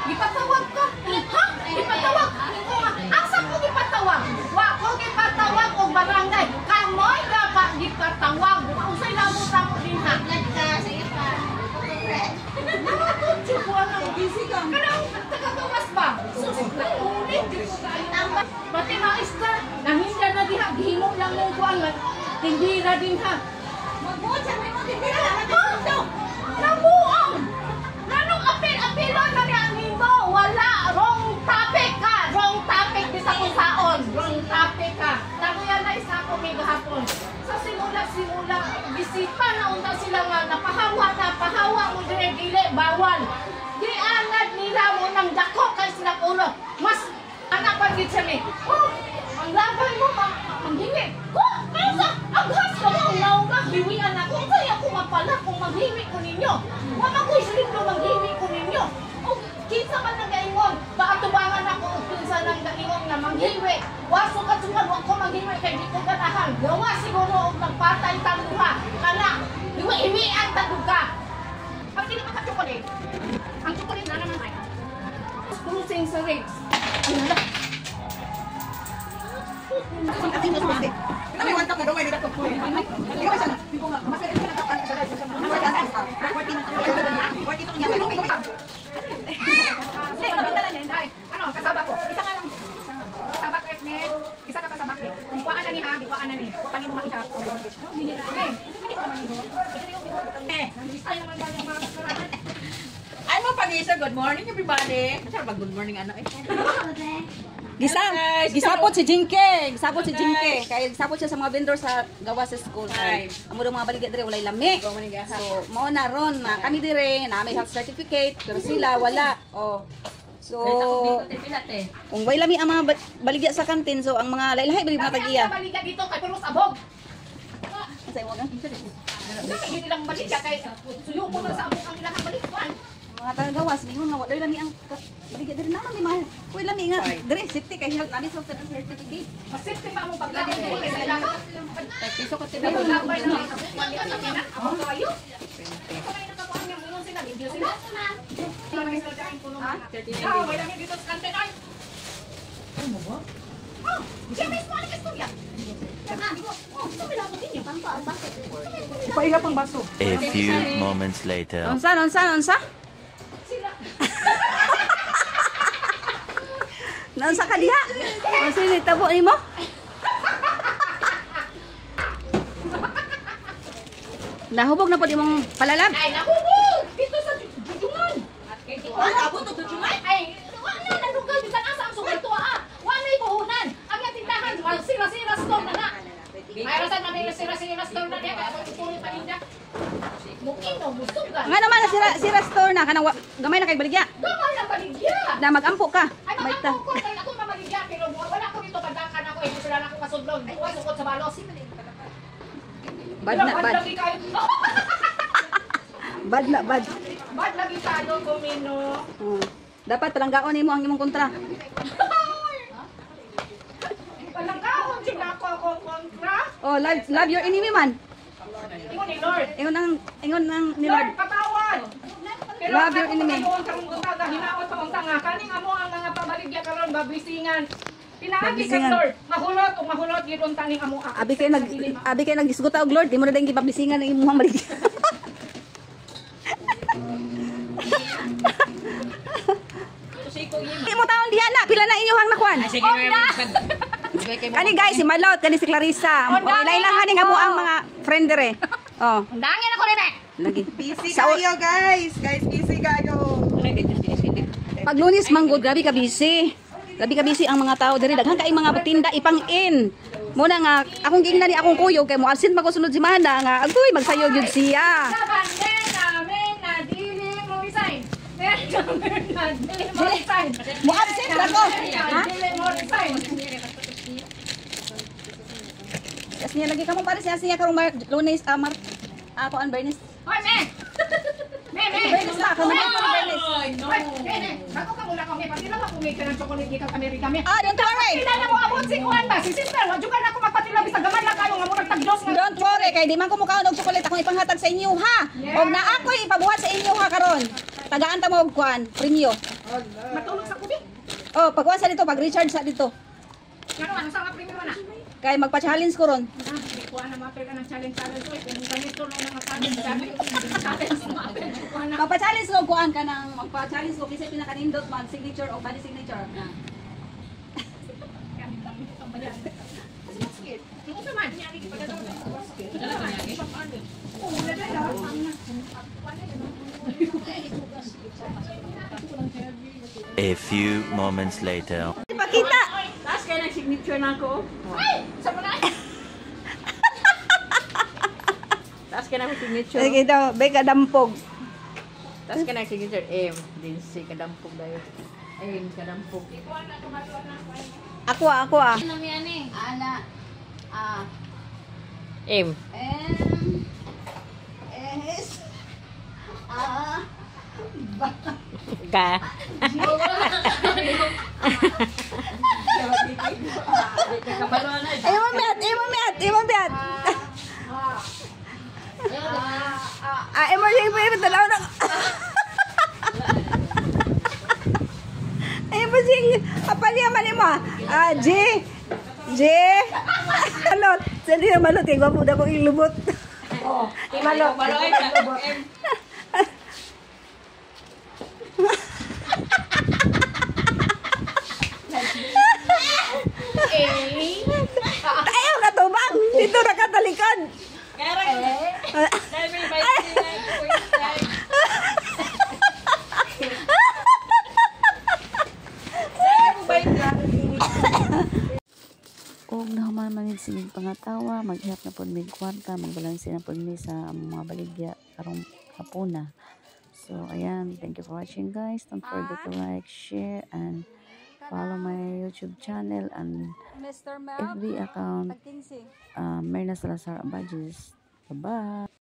Ipatawag ka? Ha? Ipatawag? Asa ko ipatawag? Wa ko ipatawag og barangay. Kamoy ka pa ipatawag. Usay na mo tamo din ha. Nakatutsi ko ang busy ka. Kanang taga-tumas ba? Susunod na ulit. Pati mga isla, nahinda na diha. Gihimong lang mong kuwan. Tindira din ha. Magbuot sa may mga tindira. Nabuang! Nanong apil-apilon na ni ang himbo? Wala! Wrong topic ka! Wrong topic di sa kusaon! Wrong topic ka! Nakuya na isa ko may gahapon. Sa simula-simula, bisita na unta sila nga napahawa mo dire-dile, bawal. Di anad nila mo ng dako kay sila ulo. Mas anak pagit siya mi. Oh! Ang laban mo, manghingi. Oh! Kaya sa aghas ka mo, nga hiwian ako. Kaya ako mapala kung manghimi ko ninyo. Wala ko islindo manghimi ko ninyo. Oh, kinsa man nagaingon, baatubangan ako kinsa nang gaingon nga manghimi. Waso ka tuman, wag ko manghimi kay di ko ganahan. Gawa siguro og nagpatay tanduha. Kana, hiwi-hiwian tanduha. Ang dili pa chocolate. Ang chocolate na naman ay. Cruising sa race. Ano na? Ating mas pasti. Kami wantak na dumay dito po. Ikaw sana. Mas pwede na kapan sa dito sa mga daan. Working to niya. Ano, kasaba ko. Isa nga lang. Sabak Edmel. Isa ka kasabak ni. Kuhaan na ni ha, kuhaan na ni. Pangin mo makita. Okay. Ay naman ba yung mga kasaranan? Ay mo pag-isa, good morning everybody. Masarap ba good morning ano eh? Gisapot si Jinke. Gisapot si Jinke. Kaya gisapot siya sa mga vendor sa gawa sa school. Amo daw mga baligya dire walay lami. So, mao na ron na kami dire na may health certificate pero sila wala. Oh. So, kung way lami ang mga baligya sa kantin, so ang mga lahi-lahi bali mga tagiya. Ang baligya dito kay Pulos Abog. Sa imo gan? Hindi nilang baligya kay suyo mo na sa abog ang ilang baligyan. Mga taga-gawas, ningon nga wala lami ang baligya dire naman di man. Way lami nga dire safety kay health lami sa certificate. Masipti pa mo paglagay dito sa ilaha. Piso ko May paglabay na ako kayo. Kung nakakuha niyo mo sila video sila. Ah, wala niyo dito sa kantin ay. Ano ba? Oh, siya mismo ang istorya. Paiha pang baso. A few moments later. Unsa? Naunsa ka diha? Unsa ni tabo nimo? Nahubog na po imong palalag. Ay, nahubog! Dito sa Jujungan. Wala abot og Jujungan. Ay, wala na lugar. Bisan asa ang sugal to ah. Wala puhunan. Ang tindahan, sira-sira store na na. Mayroon sa mga sira-sira store na niya. Kaya ako tutuloy pa ninja. Mungkin mo, busog ka. Nga naman sira store na kanang gamay na kay baligya. Gamay na baligya. Na magampo ka. Ay, mag-ampo ko. Kaya ako mamaligya. Pero wala ko dito. Pagdakan ako. Hindi sila na ako kasudlog. Bukas ukot sa balos. Bad na bad. Lagi kayo. Bad na bad. Bad lagi kayo, Gomino. Dapat palanggaon nimo ang imong kontra. Palangkaon sila ako kontra. Oh, love your enemy man. Ingon ni Lord. Ingon nang ni Lord, Lord. patawad. Pero Love your enemy. Hinaot sa untang nga. Kaning amo ang mga pabaligya karon babisingan. Pinaagi ka Babisingan. Lord. Mahulot gid untang ning amo. Abi kay nagdiskuta og Lord, imo na dayong gipablisingan ang imong baligya. Imo taon diha na, pila na inyong nakuan? Kani guys, si Malot, kani si Clarissa. Ilailahan ni amo ang mga friend dire. Oh, Undangin ako ni lagi. Busy kayo guys. Guys, busy kayo. Pag Lunes manggod, grabe ka busy. Grabe ka busy ang mga tao dire. Daghan kay mga tinda ipang-in. Muna nga akong giingnan ni akong kuyog kay mo absent magusunod si Mana nga agoy magsayo gyud siya. Mo absent ako. Ha? Kasi niya lagi ka mo para siya karong Lunes ako ang Bernis. Hoy, me! Bernis na ako naman Bernis. Ako ka muna kami, pati lang ako may kanang chocolate dito sa Amerika. Don't worry. Pinala mo abot si Juan ba? Si sister, wag juga na ako magpatilabi sa gaman na kayo nga mo nagtagdos nga. Don't worry kay di man ko mukaon og chocolate akong ipanghatag sa inyo ha. Og na ako ipabuhat sa inyo ha karon. Tagaan ta mo og kuan, premyo. Matulog sa kubi. Oh, pagkuha sa dito, pag-recharge sa dito. Ano sa mga premium na? Kay magpa-challenge ko ron. Hindi ko na mapil ka ng challenge. Kung ganito lang ang challenge. Challenge mo. Magpa-challenge ko, kuhaan ka ng magpa-challenge ko kasi pinakanindot man, signature o body signature. Na. A few moments later. Ipakita! Taas kayo ng signature na ako. Ay! Sa mga Taas kayo ng signature. Sige daw, be kadampog. Taas kayo ng signature. Lindsay, kadampog dayo. Kadampog. Ako ah. Ano yan eh? Ana. M. S. Ka. Imong biat. Imong talaw na. Imong sing apalya man mo. J. Malot. Sali na malot kay gwapo da ko ilubot. Malot. Ayaw ka to bang? Dito na ka talikod. Og nahuman man sige pangatawa, maghihap na pod mig kwarta, magbalanse na pod mi sa mga baligya karong hapuna. So ayan, thank you for watching guys. Don't forget to like, share and follow my YouTube channel and Mr. Mel, FB account pagkinsi. Merna Salazar Abadjes. Bye-bye.